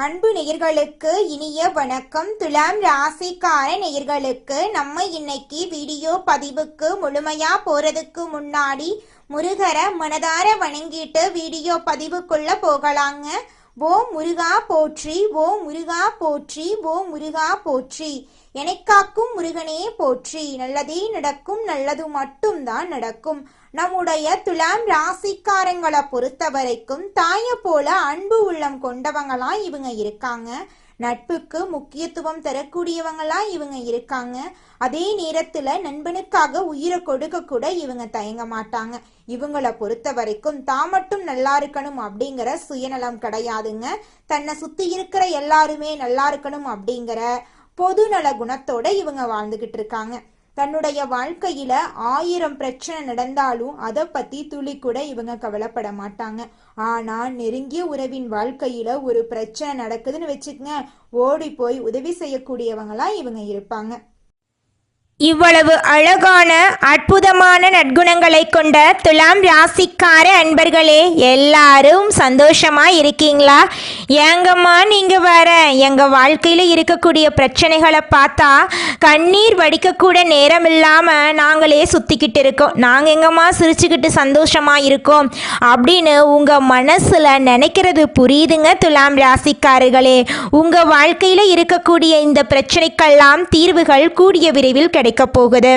அன்பு நேயர்களுக்கு இனிய வணக்கம். துலாம் ராசிக்கார நேயர்களுக்கு நம்ம இன்னைக்கு வீடியோ பதிவுக்கு முழுமையா போறதுக்கு முன்னாடி முருகரை மனதார வணங்கிட்டு வீடியோ பதிவுக்குள்ள போகலாங்க. ஓம் முருகா போற்றி, ஓம் முருகா போற்றி, ஓம் முருகா போற்றி. எனக்காக்கும் முருகனே போற்றி. நல்லதே நடக்கும், நல்லது மட்டும்தான் நடக்கும். நம்முடைய துலாம் ராசிக்காரங்களை பொறுத்த வரைக்கும் தாயை போல அன்பு உள்ளம் கொண்டவங்களா இவங்க இருக்காங்க. நட்புக்கு முக்கியத்துவம் தரக்கூடியவங்களா இவங்க இருக்காங்க. அதே நேரத்துல நண்பனுக்காக உயிரை கொடுக்க கூட இவங்க தயங்க மாட்டாங்க. இவங்களை பொறுத்த வரைக்கும் தான் மட்டும் நல்லா இருக்கணும் அப்படிங்கிற சுயநலம் கிடையாதுங்க. தன்னை சுத்தி இருக்கிற எல்லாருமே நல்லா இருக்கணும் அப்படிங்கிற பொதுநல குணத்தோட இவங்க வாழ்ந்துகிட்டு இருக்காங்க. தன்னுடைய வாழ்க்கையில 1000 பிரச்சனை நடந்தாலும் அதை பத்தி துளி கூட இவங்க கவலைப்பட மாட்டாங்க. ஆனா நெருங்கிய உறவின் வாழ்க்கையில ஒரு பிரச்சனை நடக்குதுன்னு வச்சுக்கங்க, ஓடி போய் உதவி செய்யக்கூடியவங்களா இவங்க இருப்பாங்க. இவ்வளவு அழகான அற்புதமான நற்குணங்களை கொண்ட துலாம் ராசிக்கார அன்பர்களே, எல்லாரும் சந்தோஷமா இருக்கீங்களா? ஏங்கம்மா நீங்க வர எங்க வாழ்க்கையில இருக்கக்கூடிய பிரச்சனைகளை பார்த்தா கண்ணீர் வடிக்கக்கூட நேரம் இல்லாம நாங்களே சுத்திக்கிட்டு இருக்கோம். நாங்க எங்கம்மா சிரிச்சுக்கிட்டு சந்தோஷமா இருக்கோம் அப்படின்னு உங்க மனசுல நினைக்கிறது புரியுதுங்க துலாம் ராசிக்காரர்களே. உங்க வாழ்க்கையில இருக்கக்கூடிய இந்த பிரச்சனைக்கெல்லாம் தீர்வுகள் கூடிய விரைவில் கிடைக்க போகுது.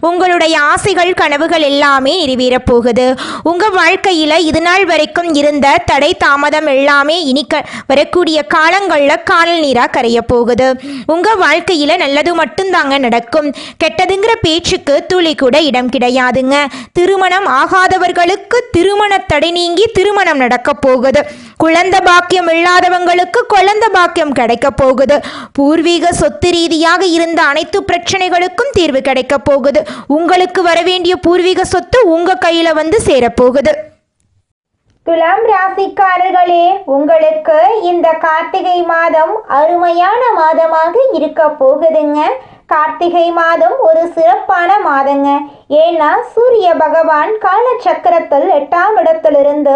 உங்களுடைய ஆசைகள் கனவுகள் எல்லாமே நிறைவேற போகுது. உங்க வாழ்க்கையில இது நாள் வரைக்கும் இருந்த தடை தாமதம் எல்லாமே இனி வரக்கூடிய காலங்கள்ல காணல் நீரா கரைய போகுது. உங்க வாழ்க்கையில நல்லது மட்டும்தாங்க நடக்கும். கெட்டதுங்கிற பேச்சுக்கு துளி கூட இடம் கிடையாதுங்க. திருமணம் ஆகாதவர்களுக்கு திருமண தடை நீங்கி திருமணம் நடக்க போகுது. குழந்தை பாக்கியம் இல்லாதவங்களுக்கு குழந்தை பாக்கியம் கிடைக்க போகுது. பூர்வீக சொத்து ரீதியாக இருந்த அனைத்து பிரச்சனைகளுக்கும் தீர்வு கிடைக்க போகுது. உங்களுக்கு வரவேண்டிய பூர்வீக சொத்து உங்க கையில வந்து சேரப்போகுது. துலாம் ராசிக்காரர்களே, உங்களுக்கு இந்த கார்த்திகை மாதம் அருமையான மாதமாக இருக்க போகுதுங்க. கார்த்திகை மாதம் ஒரு சிறப்பான மாதங்க. ஏன்னா சூரிய பகவான் காலச்சக்கரத்தில் 8ஆம் இடத்திலிருந்து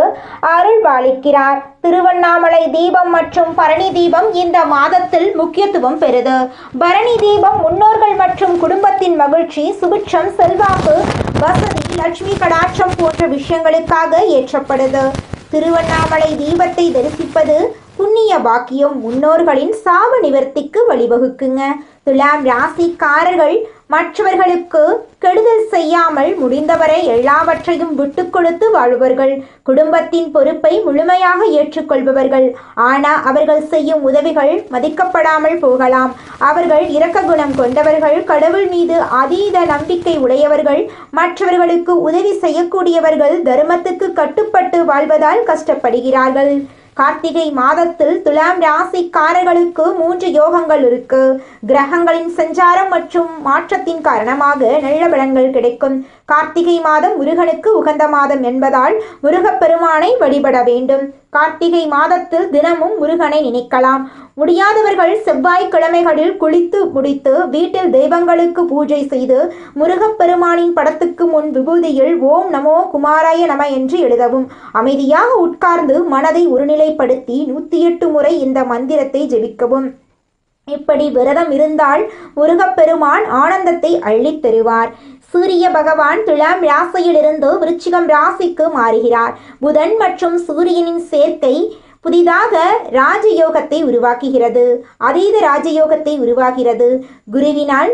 அருள் பாலிக்கிறார். திருவண்ணாமலை தீபம் மற்றும் பரணி தீபம் இந்த மாதத்தில் முக்கியத்துவம் பெறுது. பரணி தீபம் முன்னோர்கள் மற்றும் குடும்பத்தின் மகிழ்ச்சி, சுபிட்சம், செல்வாக்கு, வசதி, லட்சுமி கடாட்சம் போன்ற விஷயங்களுக்காக ஏற்றப்படுது. திருவண்ணாமலை தீபத்தை தரிசிப்பது புண்ணிய பாக்கியம், முன்னோர்களின் சாப நிவர்த்திக்கு வழிவகுக்குங்க. துலாம் ராசிக்காரர்கள் மற்றவர்களுக்கு கெடுதல் செய்யாமல் முடிந்தவரை எல்லாவற்றையும் விட்டு கொடுத்து வாழ்பவர்கள். குடும்பத்தின் பொறுப்பை முழுமையாக ஏற்றுக்கொள்பவர்கள். ஆனால் அவர்கள் செய்யும் உதவிகள் மதிக்கப்படாமல் போகலாம். அவர்கள் இரக்க குணம் கொண்டவர்கள், கடவுள் மீது அதீத நம்பிக்கை உடையவர்கள், மற்றவர்களுக்கு உதவி செய்யக்கூடியவர்கள், தர்மத்துக்கு கட்டுப்பட்டு வாழ்வதால் கஷ்டப்படுகிறார்கள். கார்த்திகை மாதத்தில் துலாம் ராசிக்காரர்களுக்கு 3 யோகங்கள் இருக்கு. கிரகங்களின் சஞ்சாரம் மற்றும் மாற்றத்தின் காரணமாக நல்ல பலன்கள் கிடைக்கும். கார்த்திகை மாதம் முருகனுக்கு உகந்த மாதம் என்பதால் முருகப்பெருமானை வழிபட வேண்டும். கார்த்திகை மாதத்தில் தினமும் முருகனை நினைக்கலாம். முடியாதவர்கள் செவ்வாய்க்கிழமைகளில் குளித்து முடித்து வீட்டில் தெய்வங்களுக்கு பூஜை செய்து முருகப்பெருமானின் படத்துக்கு முன் விபூதியில் ஓம் நமோ குமாராய நம என்று எழுதவும். அமைதியாக உட்கார்ந்து மனதை ஒருநிலைப்படுத்தி 108 முறை இந்த மந்திரத்தை ஜெபிக்கவும். இப்படி விரதம் இருந்தால் முருகப்பெருமான் ஆனந்தத்தை அள்ளித் தருவார். சூரிய பகவான் துலாம் ராசியிலிருந்து விருச்சிகம் ராசிக்கு மாறுகிறார். புதன் மற்றும் சூரியனின் சேர்க்கை புதிதாக ராஜயோகத்தை உருவாக்குகிறது. அதீத ராஜயோகத்தை உருவாகிறது. குருவினால்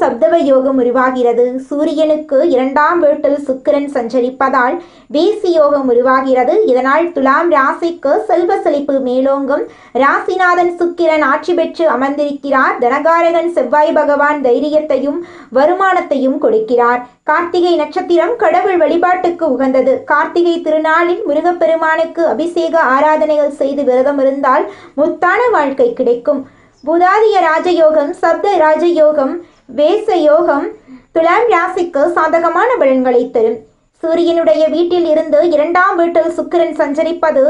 சப்தவ யோகம் உருவாகிறது. சூரியனுக்கு 2ஆம் வீட்டில் சுக்கிரன் சஞ்சரிப்பதால் வேசி யோகம் உருவாகிறது. இதனால் துலாம் ராசிக்கு செல்வ செழிப்பு மேலோங்கும். ராசிநாதன் சுக்கிரன் ஆட்சி பெற்று அமர்ந்திருக்கிறார். தனகாரகன் செவ்வாய் பகவான் தைரியத்தையும் வருமானத்தையும் கொடுக்கிறார். கார்த்திகை நட்சத்திரம் கடவுள் வழிபாட்டுக்கு உகந்தது. கார்த்திகை திருநாளில் முருகப்பெருமானுக்கு அபிஷேக ஆராதனைகள் செய்து விரதம் இருந்தால் முத்தான வாழ்க்கை கிடைக்கும். புதாதிய ராஜயோகம், சப்த ராஜயோகம், வேச யோகம் துலாம் ராசிக்கு சாதகமான பலன்களை தரும். சூரியனுடைய வீட்டில் இருந்து 2ஆம் வீட்டில் சுக்கிரன் சஞ்சரிப்பது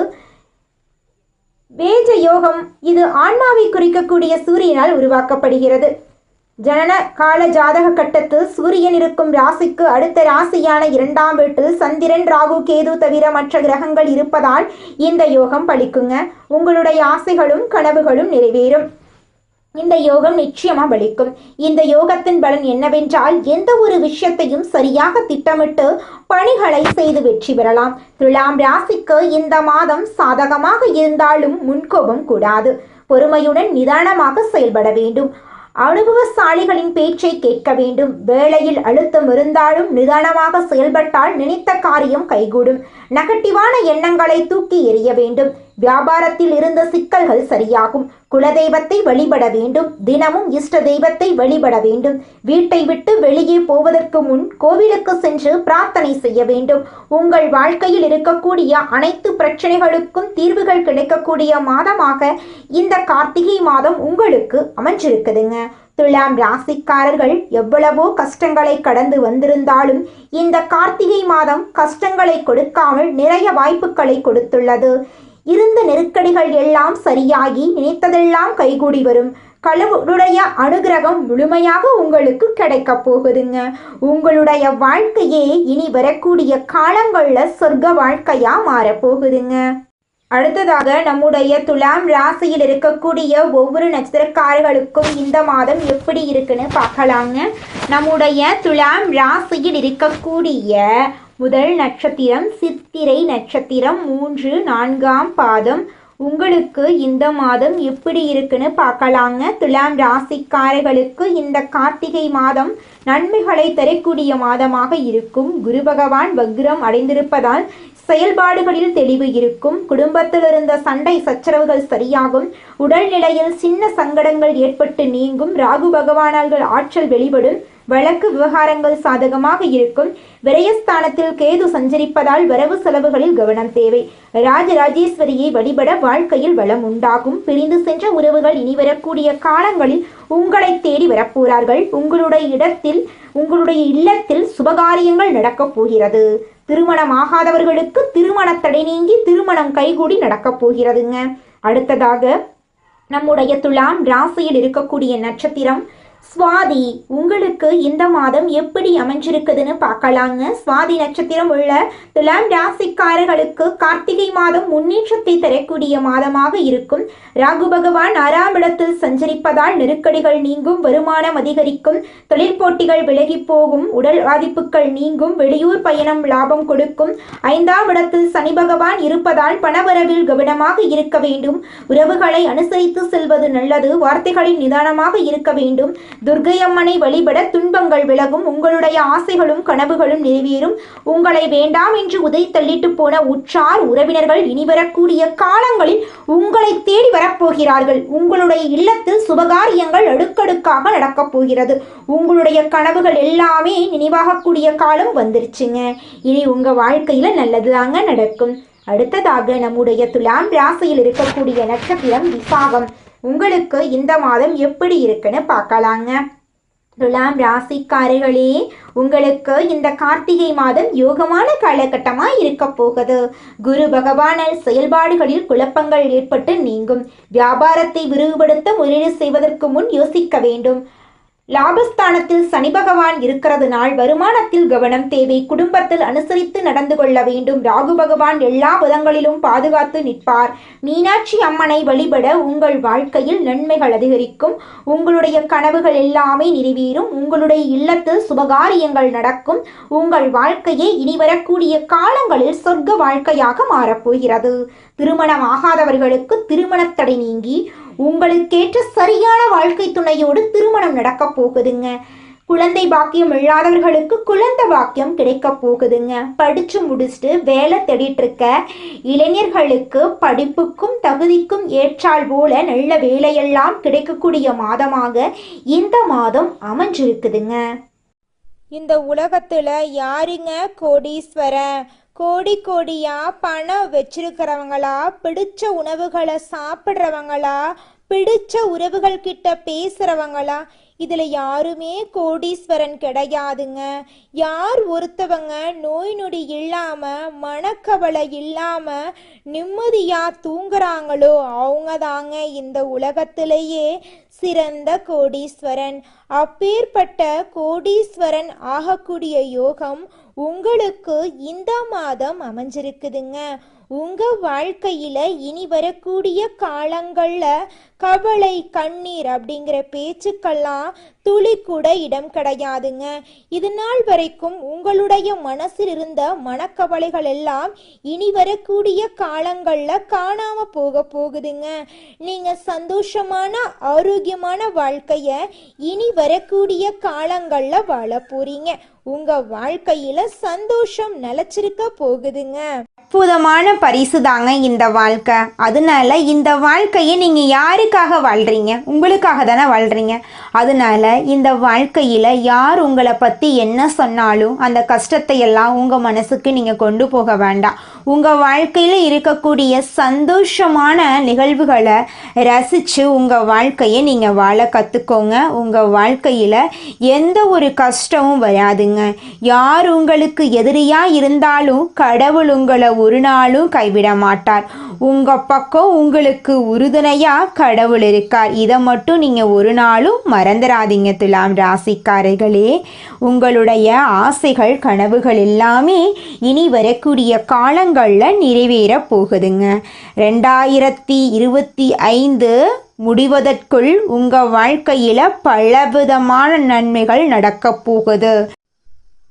வேஜ யோகம். இது ஆன்மாவை குறிக்கக்கூடிய சூரியனால் உருவாக்கப்படுகிறது. ஜனன கால ஜாதக கட்டத்தில் சூரியன் இருக்கும் ராசிக்கு அடுத்த ராசியான 2ஆம் வீட்டில் சந்திரன், ராகு, கேது தவிர மற்ற கிரகங்கள் இருப்பதால் இந்த யோகம் பலிக்குங்க. உங்களுடைய ஆசைகளும் கனவுகளும் நிறைவேறும். இந்த யோகம் நிச்சயமா பலிக்கும். இந்த யோகத்தின் பலன் என்னவென்றால் எந்த ஒரு விஷயத்தையும் சரியாக திட்டமிட்டு பணிகளை செய்து வெற்றி பெறலாம். துலாம் ராசிக்கு இந்த மாதம் சாதகமாக இருந்தாலும் முன்கோபம் கூடாது. பொறுமையுடன் நிதானமாக செயல்பட வேண்டும். அனுபவசாலிகளின் பேச்சை கேட்க வேண்டும். வேளையில் அழுத்தம் இருந்தாலும் நிதானமாக செயல்பட்டால் நினைத்த காரியம் கைகூடும். நெகட்டிவான எண்ணங்களை தூக்கி எறிய வேண்டும். வியாபாரத்தில் இருந்த சிக்கல்கள் சரியாகும். குலதெய்வத்தை வழிபட வேண்டும். தினமும் இஷ்ட தெய்வத்தை வழிபட வேண்டும். வீட்டை விட்டு வெளியே போவதற்கு முன் கோவிலுக்கு சென்று பிரார்த்தனை செய்ய வேண்டும். உங்கள் வாழ்க்கையில் இருக்கக்கூடிய அனைத்து பிரச்சனைகளுக்கும் தீர்வுகள் கிடைக்கக்கூடிய மாதமாக இந்த கார்த்திகை மாதம் உங்களுக்கு அமைஞ்சிருக்குதுங்க. துலாம் ராசிக்காரர்கள் எவ்வளவோ கஷ்டங்களை கடந்து வந்திருந்தாலும் இந்த கார்த்திகை மாதம் கஷ்டங்களை கொடுக்காமல் நிறைய வாய்ப்புகளை கொடுத்துள்ளது. இருந்த நெருக்கடிகள் எல்லாம் சரியாகி நினைத்ததெல்லாம் கைகூடி வரும். கடவுளுடைய அனுகிரகம் முழுமையாக உங்களுக்கு கிடைக்க போகுதுங்க. உங்களுடைய வாழ்க்கையே இனி வரக்கூடிய காலங்கள்ல சொர்க்க வாழ்க்கையா மாறப்போகுதுங்க. அடுத்ததாக நம்முடைய துலாம் ராசியில் இருக்கக்கூடிய ஒவ்வொரு நட்சத்திரக்காரர்களுக்கும் இந்த மாதம் எப்படி இருக்குன்னு பார்க்கலாங்க. நம்முடைய துலாம் ராசியில் இருக்கக்கூடிய முதல் நட்சத்திரம் சித்திரை நட்சத்திரம் 3, 4ஆம் பாதம். உங்களுக்கு இந்த மாதம் எப்படி இருக்குன்னு பார்க்கலாங்க. துலாம் ராசிக்காரர்களுக்கு இந்த கார்த்திகை மாதம் நன்மைகளை தரக்கூடிய மாதமாக இருக்கும். குரு பகவான் வக்ரம் அடைந்திருப்பதால் செயல்பாடுகளில் தெளிவு இருக்கும். குடும்பத்தில் இருந்த சண்டை சச்சரவுகள் சரியாகும். உடல்நிலையில் சின்ன சங்கடங்கள் ஏற்பட்டு நீங்கும். ராகு பகவானால் ஆற்றல் வெளிப்படும். வழக்கு விவகாரங்கள் சாதகமாக இருக்கும். விரயஸ்தானத்தில் கேது சஞ்சரிப்பதால் வரவு செலவுகளில் கவனம் தேவை. ராஜராஜேஸ்வரியை வழிபட வாழ்க்கையில் வளம் உண்டாகும். பிரிந்து சென்ற உறவுகள் இனி வரக்கூடிய காலங்களில் உங்களை தேடி வரப்போறார்கள். உங்களுடைய இல்லத்தில் சுபகாரியங்கள் நடக்கப் போகிறது. திருமணமாகாதவர்களுக்கு திருமண தடை நீங்கி திருமணம் கைகூடி நடக்கப் போகிறதுங்க. அடுத்ததாக நம்முடைய துலாம் ராசியில் இருக்கக்கூடிய நட்சத்திரம் சுவாதி. உங்களுக்கு இந்த மாதம் எப்படி அமைஞ்சிருக்குதுன்னு பார்க்கலாங்க. சுவாதி நட்சத்திரம் உள்ள துலாம் ராசிக்காரர்களுக்கு கார்த்திகை மாதம் முன்னேற்றத்தை தரக்கூடிய மாதமாக இருக்கும். ராகு பகவான் 6ஆம் இடத்தில் சஞ்சரிப்பதால் நெருக்கடிகள் நீங்கும். வருமானம் அதிகரிக்கும். தொழில் போட்டிகள் விலகி போகும். உடல் பாதிப்புகள் நீங்கும். வெளியூர் பயணம் லாபம் கொடுக்கும். 5ஆம் இடத்தில் சனி பகவான் இருப்பதால் பணவரவில் கவனமாக இருக்க வேண்டும். உறவுகளை அனுசரித்து செல்வது நல்லது. வார்த்தைகளில் நிதானமாக இருக்க வேண்டும். துர்க்கை அம்மனை வழிபட துன்பங்கள் விலகும். உங்களுடைய ஆசைகளும் கனவுகளும் நிறைவேறும். உங்களை வேண்டாம் என்று உதை தள்ளிட்டு போன உற்றார் உறவினர்கள் இனி வரக்கூடிய காலங்களில் உங்களை தேடி வரப்போகிறார்கள். உங்களுடைய இல்லத்தில் சுபகாரியங்கள் அடுக்கடுக்காக நடக்கப் போகிறது. உங்களுடைய கனவுகள் எல்லாமே நினைவாகக்கூடிய காலம் வந்துருச்சுங்க. இனி உங்க வாழ்க்கையில நல்லதுதாங்க நடக்கும். அடுத்ததாக நம்முடைய துலாம் ராசியில் இருக்கக்கூடிய நட்சத்திரம் விசாகம். உங்களுக்கு இந்த மாதம் எப்படி இருக்குன்னு பார்க்கலாங்க. துலாம் ராசிக்காரர்களே, உங்களுக்கு இந்த கார்த்திகை மாதம் யோகமான காலகட்டமாக இருக்க போகுது. குரு பகவானால் செயல்பாடுகளில் குழப்பங்கள் ஏற்பட்டு நீங்கும். வியாபாரத்தை விரிவுபடுத்த முதலீடு செய்வதற்கு முன் யோசிக்க வேண்டும். லாபஸ்தானத்தில் சனி பகவான் இருக்கிறதுனால் வருமானத்தில் கவனம் தேவை. குடும்பத்தில் அனுசரித்து நடந்து கொள்ள வேண்டும். ராகு பகவான் எல்லா விதங்களிலும் பாதுகாத்து நிற்பார். மீனாட்சி அம்மனை வழிபட உங்கள் வாழ்க்கையில் நன்மைகள் அதிகரிக்கும். உங்களுடைய கனவுகள் எல்லாமே நிறைவேறும். உங்களுடைய இல்லத்தில் சுபகாரியங்கள் நடக்கும். உங்கள் வாழ்க்கையை இனி வரக்கூடிய காலங்களில் சொர்க்க வாழ்க்கையாக மாறப்போகிறது. திருமணம் ஆகாதவர்களுக்கு திருமணத்தடை நீங்கி உங்களுக்கேற்ற சரியான வாழ்க்கை துணையோடு திருமணம் நடக்க போகுதுங்க. குழந்தை பாக்கியம் இல்லாதவர்களுக்கு குழந்தை பாக்கியம் கிடைக்க போகுதுங்க. படிச்சு முடிச்சுட்டு வேலை தேடிட்டு இருக்க இளைஞர்களுக்கு படிப்புக்கும் தகுதிக்கும் ஏற்றால் போல நல்ல வேலையெல்லாம் கிடைக்கக்கூடிய மாதமாக இந்த மாதம் அமைஞ்சிருக்குதுங்க. இந்த உலகத்துல யாருங்க கோடீஸ்வரன்? கோடி கோடியா பணம் வச்சிருக்கிறவங்களா, பிடிச்ச உணவுகளை சாப்பிட்றவங்களா, பிடிச்ச உறவுகள் கிட்ட பேசுறவங்களா, இதுல யாருமே கோடீஸ்வரன் கிடையாதுங்க. யார் ஒருத்தவங்க நோய் நொடி இல்லாம மனக்கவலை இல்லாம நிம்மதியா தூங்குறாங்களோ அவங்க தாங்க இந்த உலகத்திலேயே சிறந்த கோடீஸ்வரன். அப்பேற்பட்ட கோடீஸ்வரன் ஆகக்கூடிய யோகம் உங்களுக்கு இந்த மாதம் அமைஞ்சிருக்குதுங்க. உங்க வாழ்க்கையில இனி வரக்கூடிய காலங்கள்ல கவலை கண்ணீர் அப்படிங்கிற பேச்சுக்கெல்லாம் துளி கூட இடம் கிடையாதுங்க. இது நாள் வரைக்கும் உங்களுடைய மனசில் இருந்த மனக்கவலைகள் எல்லாம் இனி வரக்கூடிய காலங்கள்ல காணாம போகுதுங்க. நீங்க சந்தோஷமான ஆரோக்கியமான வாழ்க்கைய இனி வரக்கூடிய காலங்கள்ல வாழ போறீங்க. உங்க வாழ்க்கையில சந்தோஷம் நிலைச்சிருக்க போகுதுங்க. அற்புதமான பரிசு தாங்க இந்த வாழ்க்கை. அதனால இந்த வாழ்க்கையை நீங்கள் யாருக்காக வாழ்கிறீங்க? உங்களுக்காக தானே வாழ்கிறீங்க. அதனால இந்த வாழ்க்கையில் யார் உங்களை பற்றி என்ன சொன்னாலும் அந்த கஷ்டத்தை எல்லாம் உங்கள் மனசுக்கு நீங்கள் கொண்டு போக வேண்டாம். உங்கள் வாழ்க்கையில் இருக்கக்கூடிய சந்தோஷமான நிகழ்வுகளை ரசித்து உங்கள் வாழ்க்கையை நீங்கள் வாழ கற்றுக்கோங்க. உங்கள் வாழ்க்கையில் எந்த ஒரு கஷ்டமும் வராதுங்க. யார் உங்களுக்கு எதிரியாக இருந்தாலும் கடவுள் உங்களை ஒரு நாளும் கைவிட மாட்டார். உங்க பக்கம் உங்களுக்கு உறுதுணையாக கடவுள் இருக்கார். இதை மட்டும் நீங்கள் ஒரு நாளும் மறந்துடாதீங்க துலாம் ராசிக்காரர்களே. உங்களுடைய ஆசைகள் கனவுகள் எல்லாமே இனி வரக்கூடிய காலங்களில் நிறைவேற போகுதுங்க. 2025 முடிவதற்குள் உங்கள் வாழ்க்கையில் பலவிதமான நன்மைகள் நடக்க போகுது.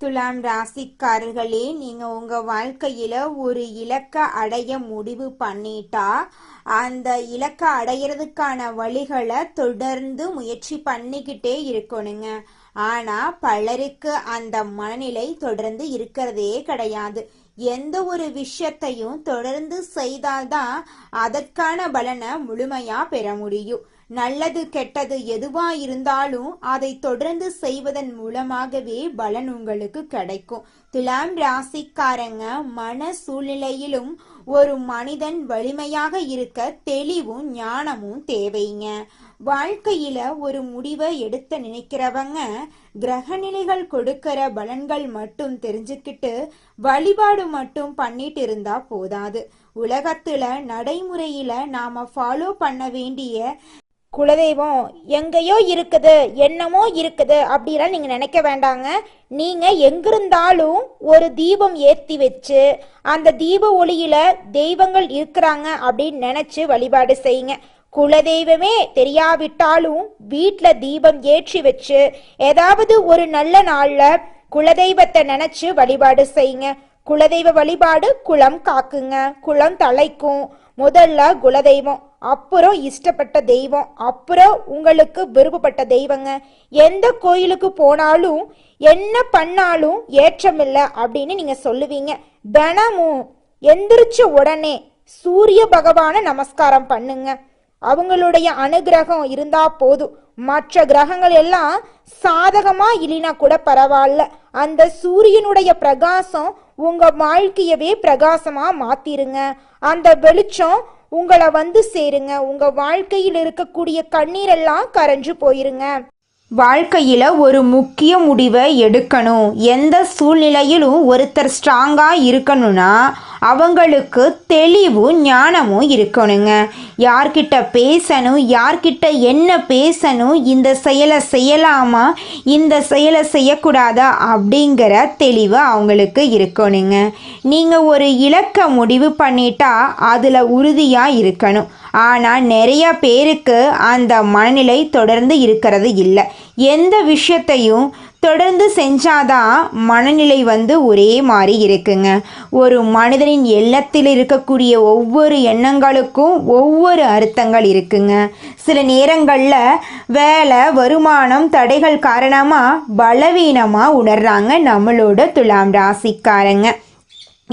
துலாம் ராசிக்காரர்களே, நீங்கள் உங்கள் வாழ்க்கையில் ஒரு இலக்கை அடைய முடிவு பண்ணிட்டா அந்த இலக்கை அடையிறதுக்கான வழிகளை தொடர்ந்து முயற்சி பண்ணிக்கிட்டே இருக்கணுங்க. ஆனால் பலருக்கு அந்த மனநிலை தொடர்ந்து இருக்கிறதே கிடையாது. எந்த ஒரு விஷயத்தையும் தொடர்ந்து செய்தால்தான் அதற்கான பலனை முழுமையாக பெற முடியும். நல்லது கெட்டது எதுவா இருந்தாலும் அதை தொடர்ந்து செய்வதன் மூலமாகவே பலன் உங்களுக்கு கிடைக்கும். துலாம் ராசிக்காரங்க, மன சூழ்நிலையிலும் ஒரு மனிதன் வலிமையாக இருக்க தெளிவும் ஞானமும் தேவைங்க. வாழ்க்கையில ஒரு முடிவை எடுத்த நினைக்கிறவங்க கிரகநிலைகள் கொடுக்கிற பலன்கள் மட்டும் தெரிஞ்சுக்கிட்டு வழிபாடு மட்டும் பண்ணிட்டு இருந்தா போதாது. உலகத்துல நடைமுறையில நாம ஃபாலோ பண்ண வேண்டிய குலதெய்வம் எங்கேயோ இருக்குது, என்னமோ இருக்குது அப்படிலாம் நீங்கள் நினைக்க வேண்டாங்க. நீங்கள் எங்கிருந்தாலும் ஒரு தீபம் ஏற்றி வச்சு அந்த தீப ஒளியில் தெய்வங்கள் இருக்கிறாங்க அப்படின்னு நினச்சி வழிபாடு செய்யுங்க. குலதெய்வமே தெரியாவிட்டாலும் வீட்டில் தீபம் ஏற்றி வச்சு ஏதாவது ஒரு நல்ல நாளில் குலதெய்வத்தை நினச்சி வழிபாடு செய்யுங்க. குலதெய்வ வழிபாடு குலம் காக்குங்க, குலம் தலைக்கும். முதல்ல குலதெய்வம், அப்புறம் இஷ்டப்பட்ட தெய்வம், அப்புறம் உங்களுக்கு விருப்பப்பட்ட தெய்வங்க. எந்த கோயிலுக்கு போனாலும் என்ன பண்ணாலும் ஏற்றமில்லை அப்படின்னு நீங்க சொல்லுவீங்க. தினமும் எந்திரிச்ச உடனே சூரிய பகவானை நமஸ்காரம் பண்ணுங்க. அவங்களுடைய அனுகிரகம் இருந்தா போதும். மற்ற கிரகங்கள் எல்லாம் சாதகமா இல்லைனா கூட பரவாயில்ல, அந்த சூரியனுடைய பிரகாசம் உங்க வாழ்க்கையவே பிரகாசமா மாத்திருங்க. அந்த வெளிச்சம் உங்களை வந்து சேருங்க. உங்க வாழ்க்கையில் இருக்கக்கூடிய கண்ணீரெல்லாம் கரைஞ்சு போயிருங்க. வாழ்க்கையில் ஒரு முக்கிய முடிவை எடுக்கணும். எந்த சூழ்நிலையிலும் ஒருத்தர் ஸ்ட்ராங்காக இருக்கணும்னா அவங்களுக்கு தெளிவும் ஞானமும் இருக்கணுங்க. யார்கிட்ட பேசணும், யார்கிட்ட என்ன பேசணும், இந்த செயலை செய்யலாமா, இந்த செயலை செய்யக்கூடாதா அப்படிங்கிற தெளிவு அவங்களுக்கு இருக்கணுங்க. நீங்கள் ஒரு இலக்கை முடிவு பண்ணிட்டா அதில் உறுதியாக இருக்கணும். ஆனால் நிறைய பேருக்கு அந்த மனநிலை தொடர்ந்து இருக்கிறது இல்லை. எந்த விஷயத்தையும் தொடர்ந்து செஞ்சாதான் மனநிலை ஒரே மாதிரி இருக்குங்க. ஒரு மனிதனின் எண்ணத்தில் இருக்கக்கூடிய ஒவ்வொரு எண்ணங்களுக்கும் ஒவ்வொரு அர்த்தங்கள் இருக்குங்க. சில நேரங்களில் வேலை வருமானம் தடைகள் காரணமாக பலவீனமாக உணர்றாங்க நம்மளோட துலாம் ராசிக்காரங்க.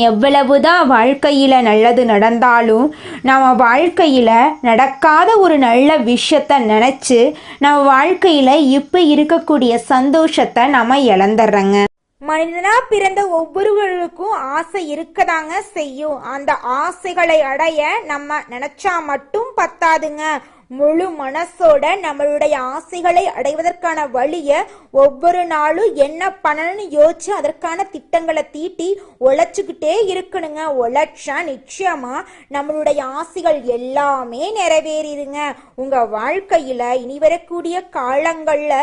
எவ்வளவுதான் வாழ்க்கையில் நல்லது நடந்தாலும் நம்ம வாழ்க்கையில் நடக்காத ஒரு நல்ல விஷயத்தை நினச்சி நம்ம வாழ்க்கையில் இப்போ இருக்கக்கூடிய சந்தோஷத்தை நம்ம இழந்துடுறோங்க. மனிதனா பிறந்த ஒவ்வொருவருக்கும் ஆசை இருக்கதாங்க செய்யும். அந்த ஆசைகளை அடைய நம்ம நினைச்சா மட்டும் பத்தாதுங்க. முழு மனசோட நம்மளுடைய ஆசைகளை அடைவதற்கான வழியை ஒவ்வொரு நாளும் என்ன பண்ணணும்னு யோசிச்சு அதற்கான திட்டங்களை தீட்டி உழைச்சிக்கிட்டே இருக்கணுங்க. உழைச்சா நிச்சயமா நம்மளுடைய ஆசைகள் எல்லாமே நிறைவேறிடுங்க. உங்க வாழ்க்கையில இனி வரக்கூடிய காலங்கள்ல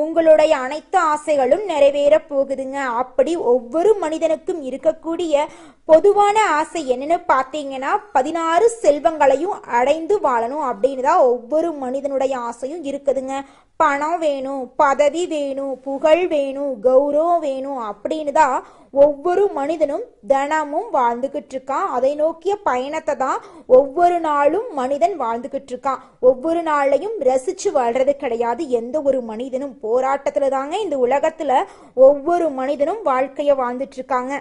உங்களுடைய அனைத்து ஆசைகளும் நிறைவேற போகுதுங்க. அப்படி ஒவ்வொரு மனிதனுக்கும் இருக்கக்கூடிய பொதுவான ஆசை என்னன்னு பார்த்தீங்கன்னா 16 செல்வங்களையும் அடைந்து வாழணும் அப்படின்னு தான் ஒவ்வொரு மனிதனுடைய ஆசையும் இருக்குதுங்க. பணம் வேணும், பதவி வேணும், புகழ் வேணும், கௌரவம் வேணும் அப்படின்னு தான் ஒவ்வொரு மனிதனும் தினமும் வாழ்ந்துகிட்டு இருக்கான். அதை நோக்கிய பயணத்தை தான் ஒவ்வொரு நாளும் மனிதன் வாழ்ந்துகிட்டு இருக்கான். ஒவ்வொரு நாளையும் ரசிச்சு வாழ்றது கிடையாது. எந்த ஒரு மனிதனும் போராட்டத்துல தாங்க இந்த உலகத்துல ஒவ்வொரு மனிதனும் வாழ்க்கைய வாழ்ந்துட்டு இருக்காங்க.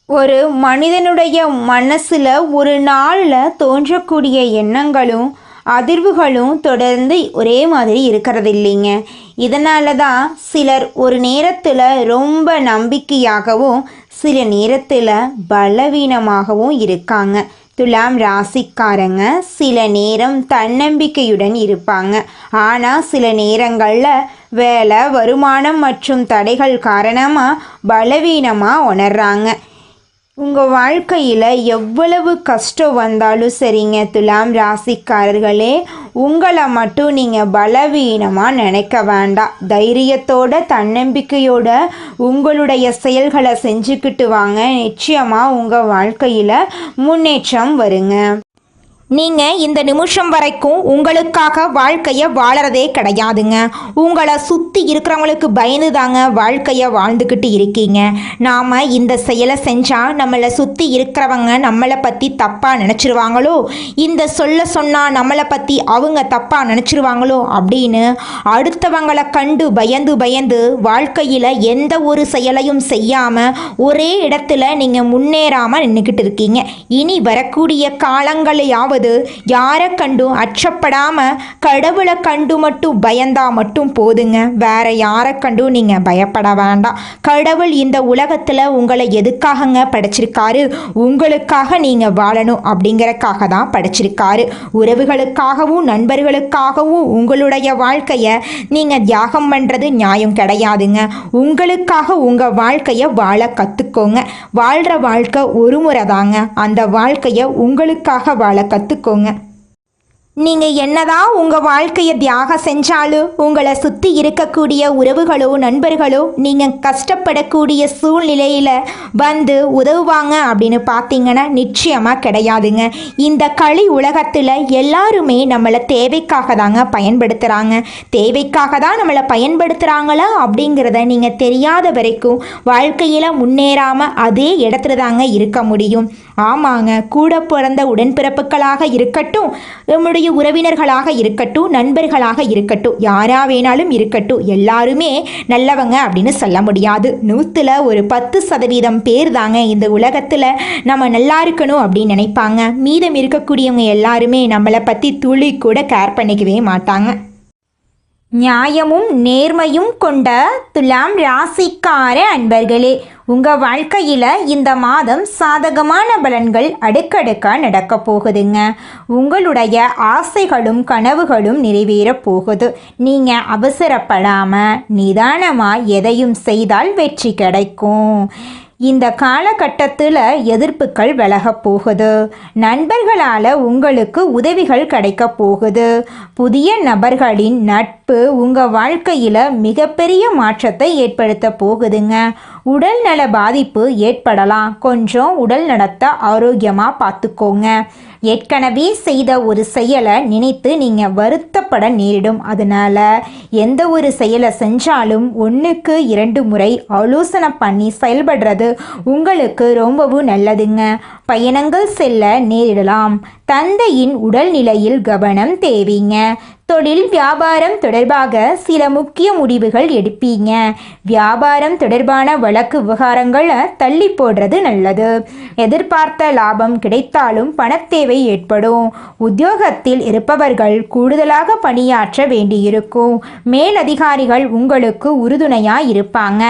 ஒரு மனிதனுடைய மனசுல ஒரு நாள்ல தோன்றக்கூடிய எண்ணங்களும் அதிர்வுகளும் தொடர்ந்து ஒரே மாதிரி இருக்கிறது இல்லைங்க. இதனால தான் சிலர் ஒரு நேரத்தில் ரொம்ப நம்பிக்கையாகவும் சில நேரத்தில் பலவீனமாகவும் இருக்காங்க. துலாம் ராசிக்காரங்க சில நேரம் தன்னம்பிக்கையுடன் இருப்பாங்க. ஆனால் சில நேரங்களில் வேலை, வருமானம் மற்றும் தடைகள் காரணமாக பலவீனமாக உணர்றாங்க. உங்கள் வாழ்க்கையில் எவ்வளவு கஷ்டம் வந்தாலும் சரிங்க துலாம் ராசிக்காரர்களே, உங்களை மட்டும் நீங்கள் பலவீனமாக நினைக்க வேண்டாம். தைரியத்தோட தன்னம்பிக்கையோட உங்களுடைய செயல்களை செஞ்சுக்கிட்டு வாங்க. நிச்சயமாக உங்கள் வாழ்க்கையில் முன்னேற்றம் வருங்க. நீங்கள் இந்த நிமிஷம் வரைக்கும் உங்களுக்காக வாழ்க்கையை வாழறதே கிடையாதுங்க. உங்களை சுற்றி இருக்கிறவங்களுக்கு பயந்து தாங்க வாழ்க்கையை வாழ்ந்துக்கிட்டு இருக்கீங்க. நாம் இந்த செயலை செஞ்சால் நம்மளை சுற்றி இருக்கிறவங்க நம்மளை பற்றி தப்பாக நினச்சிருவாங்களோ, இந்த சொன்னால் நம்மளை பற்றி அவங்க தப்பாக நினச்சிருவாங்களோ அப்படின்னு அடுத்தவங்களை கண்டு பயந்து வாழ்க்கையில் எந்த ஒரு செயலையும் செய்யாமல் ஒரே இடத்துல நீங்கள் முன்னேறாமல் நின்றுக்கிட்டு இருக்கீங்க. இனி வரக்கூடிய காலங்களையாவது யாரை கண்டும் அச்சப்படாம கடவுளை கண்டு மட்டும் பயந்தா மட்டும் போதுங்க. வேற யாரை கண்டும் நீங்க பயப்பட வேண்டாம். கடவுள் இந்த உலகத்துல உங்களை எதுக்காகங்க படைச்சிருக்காரு? உங்களுக்காக நீங்க வாழணும் அப்படிங்கறக்காக தான் படைச்சிருக்காரு. உறவுகளுக்காகவும் நண்பர்களுக்காகவும் உங்களுடைய வாழ்க்கைய நீங்க தியாகம் பண்றது நியாயம் கிடையாதுங்க. உங்களுக்காக உங்க வாழ்க்கைய வாழ கத்துக்கோங்க. வாழ்ற வாழ்க்கை ஒரு முறை தாங்க. அந்த வாழ்க்கைய உங்களுக்காக வாழ கத்துக்கோங்க. நீங்கள் என்னதான் உங்கள் வாழ்க்கையை தியாகம் செஞ்சாலும் உங்களை சுற்றி இருக்கக்கூடிய உறவுகளோ நண்பர்களோ நீங்கள் கஷ்டப்படக்கூடிய சூழ்நிலையில் வந்து உதவுவாங்க அப்படின்னு பார்த்தீங்கன்னா நிச்சயமாக கிடையாதுங்க. இந்த களி உலகத்தில் எல்லாருமே நம்மளை தேவைக்காக தாங்க பயன்படுத்துகிறாங்க. தேவைக்காக தான் நம்மளை பயன்படுத்துகிறாங்களா அப்படிங்கிறத நீங்கள் தெரியாத வரைக்கும் வாழ்க்கையில் முன்னேறாமல் அதே இடத்துல தாங்க இருக்க முடியும். ஆமாங்க, கூட பிறந்த உடன்பிறப்புகளாக இருக்கட்டும், நம்முடைய உறவினர்களாக இருக்கட்டும், நண்பர்களாக இருக்கட்டும், யாரா வேணாலும் இருக்கட்டும், எல்லாருமே நல்லவங்க அப்படின்னு சொல்ல முடியாது. 100ல் ஒரு 10% பேர் தாங்க இந்த உலகத்தில் நம்ம நல்லா இருக்கணும் அப்படின்னு நினைப்பாங்க. மீதம் இருக்கக்கூடியவங்க எல்லாருமே நம்மளை பற்றி துளி கூட கேர் பண்ணிக்கவே மாட்டாங்க. நியாயமும் நேர்மையும் கொண்ட துலாம் ராசிக்கார அன்பர்களே, உங்கள் வாழ்க்கையில் இந்த மாதம் சாதகமான பலன்கள் அடுக்கடுக்காக நடக்க போகுதுங்க. உங்களுடைய ஆசைகளும் கனவுகளும் நிறைவேற போகுது. நீங்கள் அவசரப்படாமல் நிதானமாக எதையும் செய்தால் வெற்றி கிடைக்கும். இந்த காலகட்டத்தில் எதிர்ப்புகள் விலக போகுது. நண்பர்களால் உங்களுக்கு உதவிகள் கிடைக்க போகுது. புதிய நபர்களின் நட்பு உங்கள் வாழ்க்கையில் மிகப்பெரிய மாற்றத்தை ஏற்படுத்த போகுதுங்க. உடல் நல பாதிப்பு ஏற்படலாம். கொஞ்சம் உடல் நலத்தை ஆரோக்கியமாக பார்த்துக்கோங்க. ஏற்கனவே செய்த ஒரு செயலை நினைத்து நீங்கள் வருத்தப்பட நேரிடும். அதனால் எந்த ஒரு செயலை செஞ்சாலும் 1க்கு 2 முறை ஆலோசனை பண்ணி செயல்படுறது உங்களுக்கு ரொம்பவும் நல்லதுங்க. பயணங்கள் செல்ல நேரிடலாம். தந்தையின் உடல்நிலையில் கவனம் தேவைங்க. தொழில் வியாபாரம் தொடர்பாக சில முக்கிய முடிவுகள் எடுப்பீங்க. வியாபாரம் தொடர்பான வழக்கு விவகாரங்களை தள்ளி போடுறது நல்லது. எதிர்பார்த்த லாபம் கிடைத்தாலும் பணத்தேவை ஏற்படும். உத்தியோகத்தில் இருப்பவர்கள் கூடுதலாக பணியாற்ற வேண்டியிருக்கும். மேலதிகாரிகள் உங்களுக்கு உறுதுணையாக இருப்பாங்க.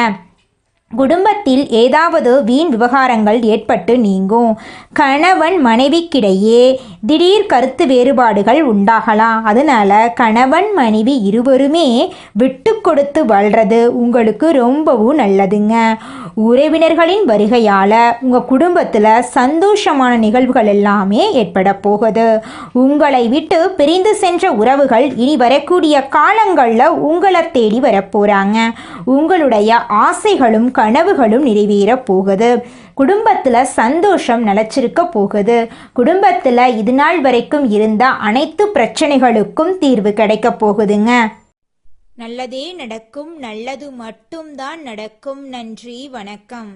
குடும்பத்தில் ஏதாவது வீண் விவகாரங்கள் ஏற்பட்டு நீங்கும். கணவன் மனைவிக்கிடையே திடீர் கருத்து வேறுபாடுகள் உண்டாகலாம். அதனால கணவன் மனைவி இருவருமே விட்டு கொடுத்து வாழ்றது உங்களுக்கு ரொம்பவும் நல்லதுங்க. உறவினர்களின் வருகையால் உங்கள் குடும்பத்தில் சந்தோஷமான நிகழ்வுகள் எல்லாமே ஏற்பட போகுது. உங்களை விட்டு பிரிந்து சென்ற உறவுகள் இனி வரக்கூடிய காலங்களில் உங்களை தேடி வரப்போகிறாங்க. உங்களுடைய ஆசைகளும் கனவுகளும் நிறைவேற போகுது. குடும்பத்தில் சந்தோஷம் நிலச்சிருக்க போகுது. குடும்பத்தில் இது நாள் வரைக்கும் இருந்த அனைத்து பிரச்சனைகளுக்கும் தீர்வு கிடைக்க போகுதுங்க. நல்லதே நடக்கும், நல்லது மட்டும்தான் நடக்கும். நன்றி, வணக்கம்.